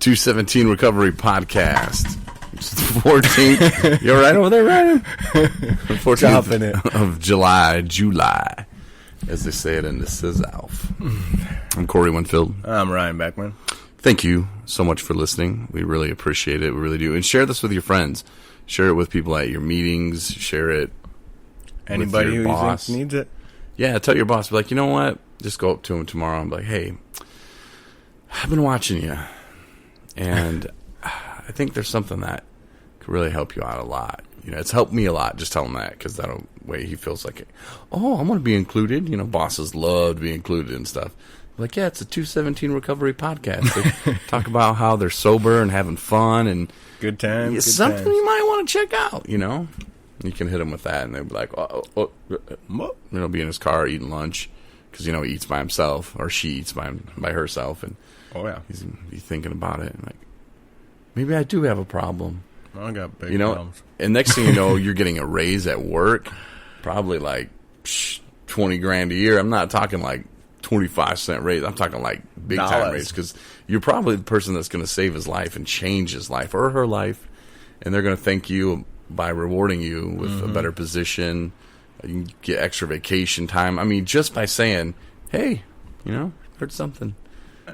217 Recovery Podcast. It's the 14th. You all right over there, Ryan? 14th of July, as they say it in the SizAlf. I'm Corey Winfield. I'm Ryan Beckman. Thank you so much for listening. We really appreciate it. We really do. And share this with your friends. Share it with people at your meetings. Share it Anybody with your who boss. you think needs it. Yeah, tell your boss. Be like, you know what? Just go up to him tomorrow and be like, hey, I've been watching you. And I think there's something that could really help you out a lot. You know, it's helped me a lot. Just tell him that, because that way he feels like, oh, I want to be included. You know, bosses love to be included and stuff. Like, yeah, it's a 217 Recovery Podcast. They talk about how they're sober and having fun and good times. It's something you might want to check out. You know, you can hit him with that, and they'll be like, he'll be in his car eating lunch because he eats by himself, or she eats by herself, and he's thinking about it. And like, maybe I do have a problem. I got big problems. And next thing you know, you're getting a raise at work, probably like $20,000 a year. I'm not talking like 25-cent raise. I'm talking like big time raise, because you're probably the person that's going to save his life and change his life or her life, and they're going to thank you by rewarding you with a better position. You can get extra vacation time. I mean, just by saying, hey, heard something.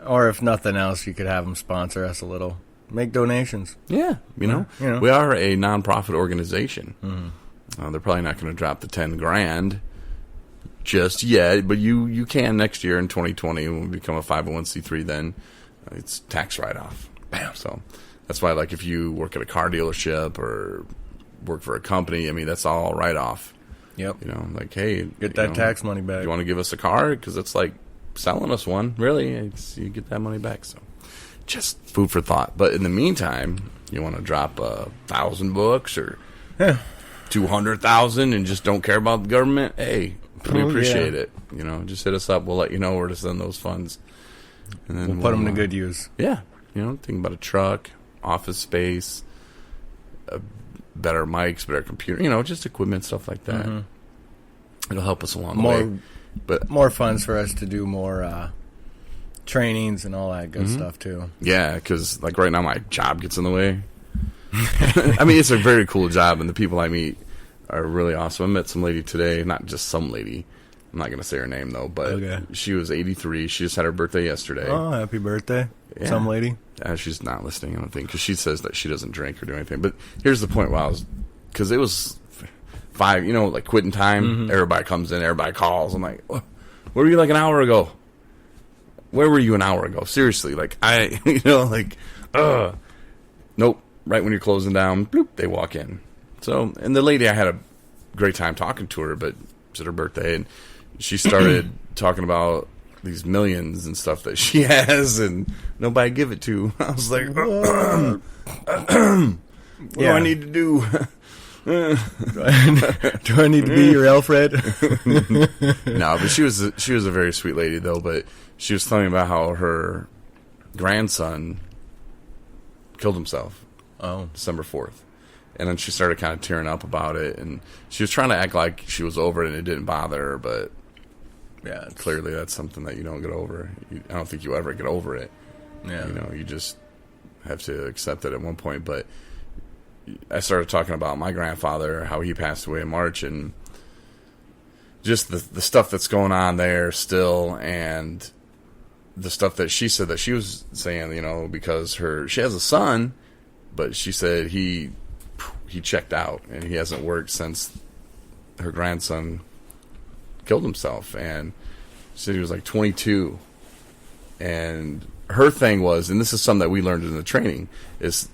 Or if nothing else, you could have them sponsor us a little. Make donations. Yeah, we are a nonprofit organization. They're probably not going to drop the $10,000 just yet, but you can next year in 2020 when we become a 501c3. Then it's tax write-off. Bam. So that's why, like, if you work at a car dealership or work for a company, I mean, that's all write-off. Yep. Like, hey, get that tax money back. You want to give us a car? Because it's like selling us one. Really, you get that money back. So just food for thought. But in the meantime, you want to drop $1,000 or 200,000 and just don't care about the government? Hey, we appreciate it. Just hit us up. We'll let you know where to send those funds, and then we'll put them to good use. Yeah, think about a truck, office space, better mics, better computer. Just equipment, stuff like that. It'll help us along the way. But more funds for us to do more trainings and all that good stuff too. Yeah, because like right now my job gets in the way. I mean, it's a very cool job, and the people I meet are really awesome. I met some lady today, not just some lady. I'm not going to say her name, though, but she was 83. She just had her birthday yesterday. Oh, happy birthday. Yeah. Some lady. She's not listening, I don't think, because she says that she doesn't drink or do anything. But here's the point, because it was 5, like quitting time. Everybody comes in, everybody calls. I'm like, where were you like an hour ago? Where were you an hour ago? Seriously, like, nope. Right when you're closing down, bloop, they walk in. So, and the lady, I had a great time talking to her, but it's her birthday, and she started talking about these millions and stuff that she has, and nobody give it to. I was like, what do I need to do? Do I need to be your Alfred? No, but she was a very sweet lady, though. But she was telling me about how her grandson killed himself. Oh, December 4th. And then she started kind of tearing up about it, and she was trying to act like she was over it and it didn't bother her, but clearly that's something that you don't get over. I don't think you ever get over it. Yeah. You just have to accept it at one point. But I started talking about my grandfather, how he passed away in March, and just the stuff that's going on there still, and the stuff that she said that she was saying, because she has a son, but she said he checked out and he hasn't worked since her grandson killed himself. And she said he was like 22. And her thing was, and this is something that we learned in the training, is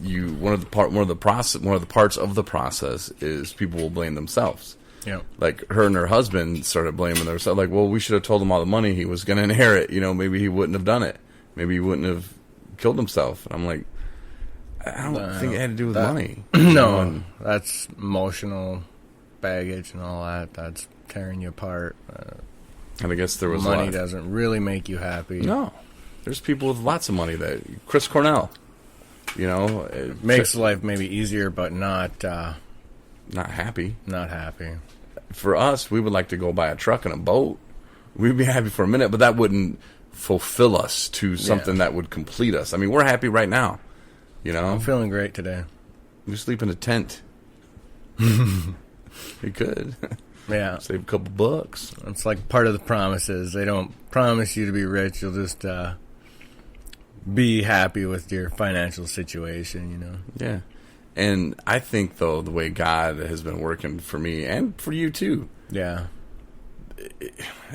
one of the parts of the process is people will blame themselves. Yeah. Like her and her husband started blaming themselves. Like, well, we should have told him all the money he was going to inherit. Maybe he wouldn't have done it. Maybe he wouldn't have killed himself. And I'm like, I don't think it had to do with money. No, that's emotional baggage and all that. That's tearing you apart. And I guess there was money doesn't really make you happy. No, there's people with lots of money that Chris Cornell. It makes life maybe easier, but not happy. Not happy. For us, we would like to go buy a truck and a boat. We'd be happy for a minute, but that wouldn't fulfill us to something that would complete us. I mean, we're happy right now. You know, I'm feeling great today. You sleep in a tent. You could. Yeah. Save a couple bucks. It's like part of the promises. They don't promise you to be rich. You'll just be happy with your financial situation, you know? Yeah. And I think, though, the way God has been working for me and for you, too. Yeah.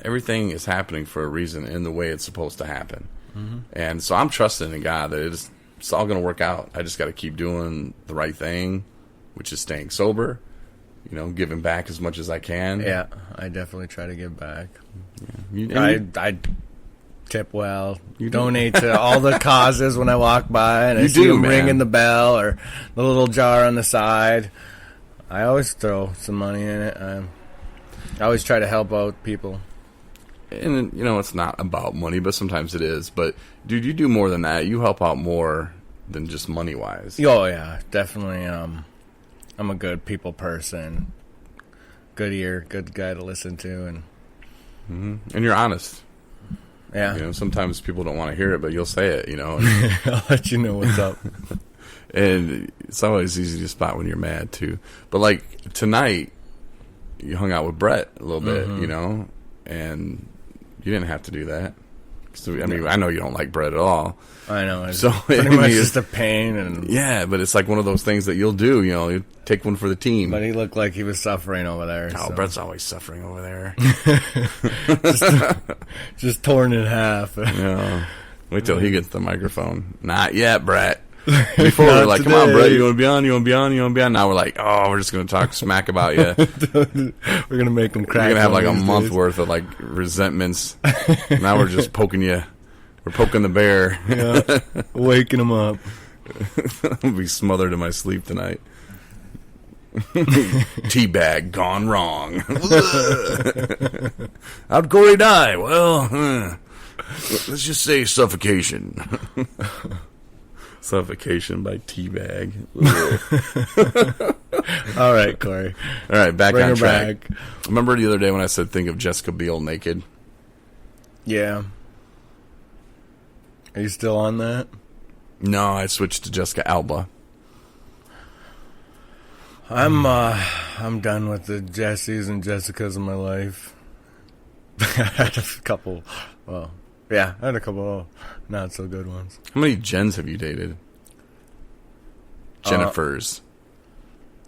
Everything is happening for a reason in the way it's supposed to happen. Mm-hmm. And so I'm trusting in God that it's all going to work out. I just got to keep doing the right thing, which is staying sober, you know, giving back as much as I can. Yeah, I definitely try to give back. Yeah. I tip well. You donate to all the causes when I walk by, and I see them ringing the bell or the little jar on the side. I always throw some money in it. I always try to help out people. And, you know, it's not about money, but sometimes it is. But, dude, you do more than that. You help out more than just money-wise. Oh, yeah, definitely. I'm a good people person. Good ear, good guy to listen to. And you're honest. Yeah. You know, sometimes people don't want to hear it, but you'll say it, you know. I'll let you know what's up. And it's always easy to spot when you're mad, too. But, like, tonight, you hung out with Brett a little bit, you know, and you didn't have to do that. So, I mean, I know you don't like Brett at all. I know. It's so pretty much just a pain. And yeah, but it's like one of those things that you'll do, you know, you take one for the team. But he looked like he was suffering over there. Oh, so. Brett's always suffering over there. just torn in half. Yeah. Wait till he gets the microphone. Not yet, Brett. Before we were like, today. Come on, Brett, you want to be on? You want to be on? You want to be on? Now we're like, oh, we're just going to talk smack about you. We're going to make them crack. We're going to have like a month worth of like resentments. Now we're just poking you. We're poking the bear. Yeah, waking him up. I'll be smothered in my sleep tonight. Teabag gone wrong. How'd Corey die? Well, let's just say suffocation. Suffocation by Teabag. All right, Corey. All right, back Bring on her track. back. Remember the other day when I said think of Jessica Biel naked? Yeah. Are you still on that? No, I switched to Jessica Alba. I'm done with the Jessies and Jessicas in my life. I had a couple. Well, yeah, I had a couple not so good ones. How many Jens have you dated? Jennifers.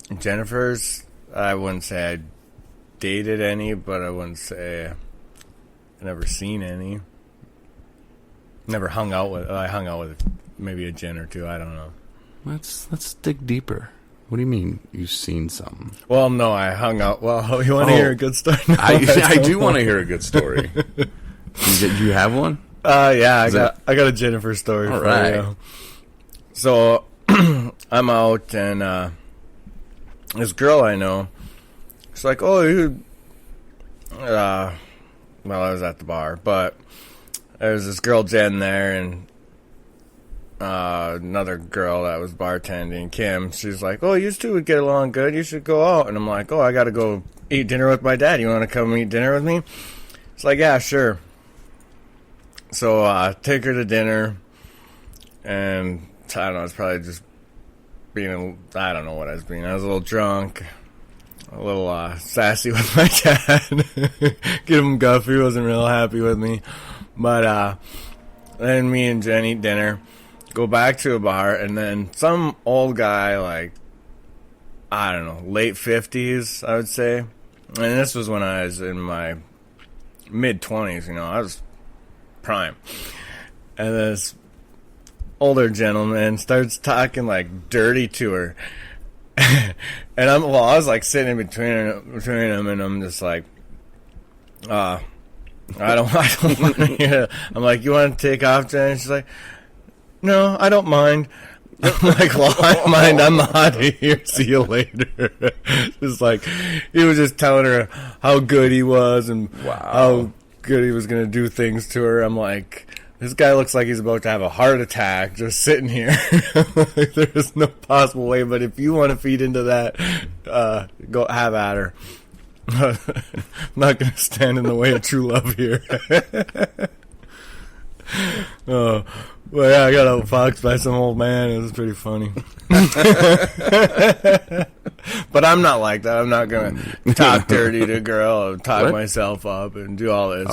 Jennifers, I wouldn't say I dated any, but I wouldn't say I never seen any. Never hung out with. I hung out with maybe a Jen or two. I don't know. Let's dig deeper. What do you mean you've seen something? Well, no, I hung out. Well, you want to hear a good story? No, I do want to hear a good story. Do you have one? Yeah, I got a Jennifer story all for right. you. So I'm out, and this girl I know, she's like, "Oh, you." Well, I was at the bar, but there was this girl Jen there, and another girl that was bartending, Kim. She's like, "Oh, you two would get along good. You should go out." And I'm like, "Oh, I got to go eat dinner with my dad. You want to come eat dinner with me?" It's like, "Yeah, sure." So take her to dinner, and I don't know, it's probably just I don't know what I was being. I was a little drunk, a little sassy with my dad. Get him guffy, wasn't real happy with me. But then me and Jen eat dinner, go back to a bar, and then some old guy, like, I don't know, late 50s, I would say. And this was when I was in my mid-20s, you know, I was prime. And this older gentleman starts talking like dirty to her. And I was like sitting in between them, and I'm just like, I don't want to hear it. I'm like, "You want to take off, Jen?" And she's like, "No, I don't mind." I'm like, "Well, I mind. I'm out of here. See you later." Just like, he was just telling her how good he was and how good he was going to do things to her. I'm like, this guy looks like he's about to have a heart attack just sitting here. Like, there's no possible way, but if you want to feed into that, go have at her. I'm not going to stand in the way of true love here. Oh, well, yeah, I got outfoxed by some old man. It was pretty funny. But I'm not like that. I'm not going to talk dirty to a girl or talk myself up and do all this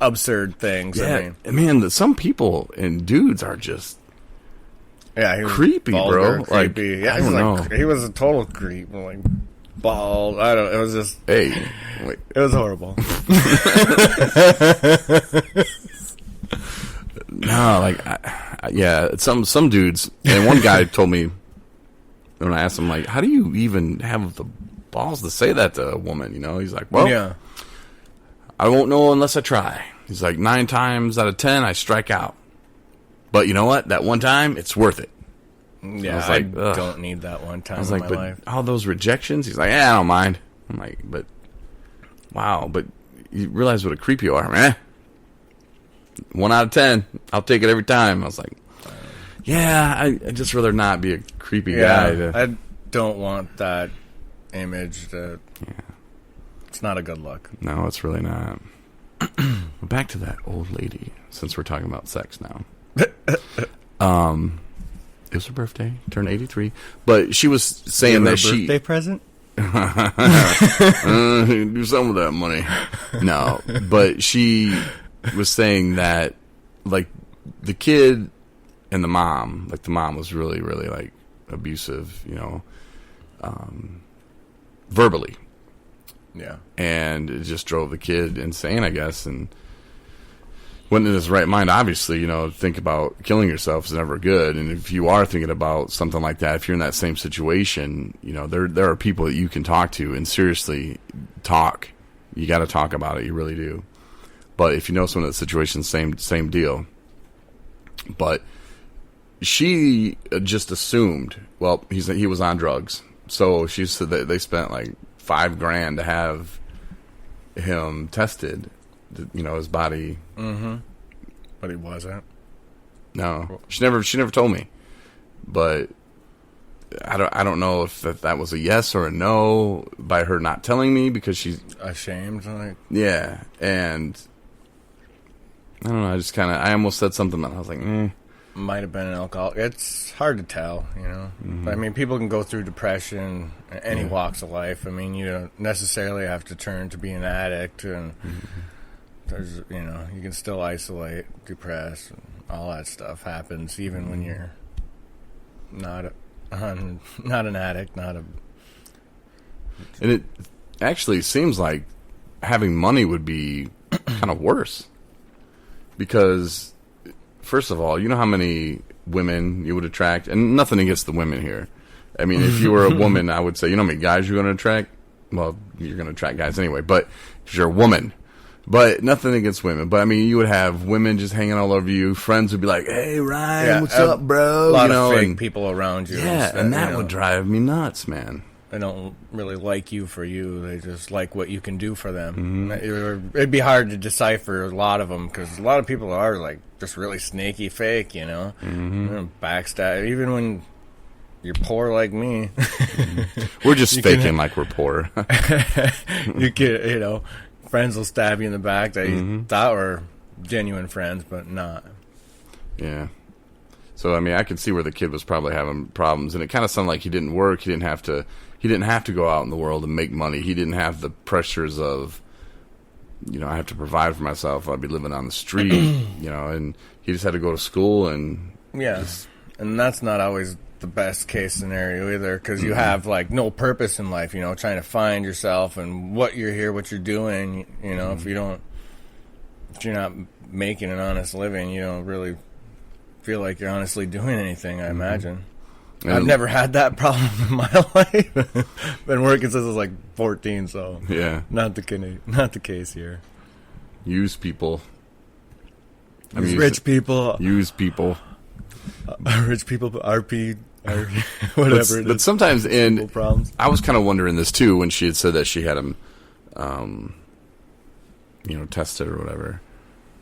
absurd things. Yeah, man, some people and dudes are just creepy, vulgar, bro. Creepy. Like, I don't know. He was a total creep. Like, bald. I don't know. It was just... Hey. Wait. It was horrible. No, like, some dudes, and one guy told me, when I asked him, like, how do you even have the balls to say that to a woman, you know? He's like, well, I won't know unless I try. He's like, 9 times out of 10, I strike out. But you know what? That one time, it's worth it. Yeah, I was like, don't need that one time in my life. All those rejections? He's like, I don't mind. I'm like, but, wow, but you realize what a creep you are, man. 1 out of 10, I'll take it every time. I was like, I'd just rather not be a creepy guy. I don't want that image. It's not a good look. No, it's really not. Back to that old lady, since we're talking about sex now. It was her birthday, turned 83, but she was saying that she birthday present. Do some of that money. No, but she was saying that, like, the kid and the mom, like, the mom was really, really, like, abusive, you know, verbally. Yeah. And it just drove the kid insane, I guess, and when in his right mind, obviously, you know, think about killing yourself is never good. And if you are thinking about something like that, if you're in that same situation, you know, there are people that you can talk to and seriously talk. You got to talk about it. You really do. But if you know someone in that situation, same deal. But she just assumed, well, he was on drugs. So she said that they spent like $5,000 to have him tested, you know, his body. Mm-hmm. But he wasn't. No, she never told me. But I don't know if that was a yes or a no by her not telling me because she's ashamed. Like, yeah, and I don't know. I almost said something that I was like, might have been an alcohol. It's hard to tell, you know. Mm-hmm. But, I mean, people can go through depression in any walks of life. I mean, you don't necessarily have to turn to be an addict, and there's, you know, you can still isolate, depress, and all that stuff happens even when you're not an addict, not a. And it actually seems like having money would be kind of worse because. First of all, you know how many women you would attract? And nothing against the women here. I mean, if you were a woman, I would say, you know how many guys you're going to attract? Well, you're going to attract guys anyway, but if you're a woman. But nothing against women. But, I mean, you would have women just hanging all over you. Friends would be like, hey, Ryan, what's up, bro? A lot of fake people around you. Yeah, and that would drive me nuts, man. They don't really like you for you. They just like what you can do for them. Mm-hmm. It'd be hard to decipher a lot of them because a lot of people are like just really snaky fake, you know? Mm-hmm. Backstab. Even when you're poor like me. We're just faking like we're poor. You can, you know, friends will stab you in the back that you thought were genuine friends, but not. Yeah. So, I mean, I could see where the kid was probably having problems, and it kind of sounded like he didn't work. He didn't have to go out in the world and make money. He didn't have the pressures of, you know, I have to provide for myself. I'd be living on the street, you know, and he just had to go to school and... Yeah, and that's not always the best case scenario either, because you have, like, no purpose in life, you know, trying to find yourself and what you're here, what you're doing, you know, if you're not making an honest living, you don't really feel like you're honestly doing anything, I imagine. I've never had that problem in my life. Been working since I was like 14, so yeah, not the case here. Use people. Rich people. Use people. Rich people, RP, whatever. But sometimes, and problems. I was kind of wondering this too when she had said that she had him, you know, tested or whatever.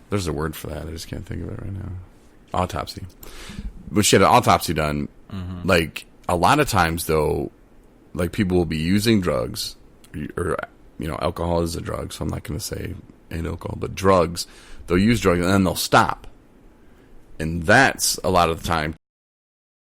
There's a word for that. I just can't think of it right now. Autopsy. But she had an autopsy done. Mm-hmm. Like, a lot of times, though, like, people will be using drugs, or, you know, alcohol is a drug, so I'm not going to say ain't alcohol, but drugs. They'll use drugs, and then they'll stop. And that's a lot of the time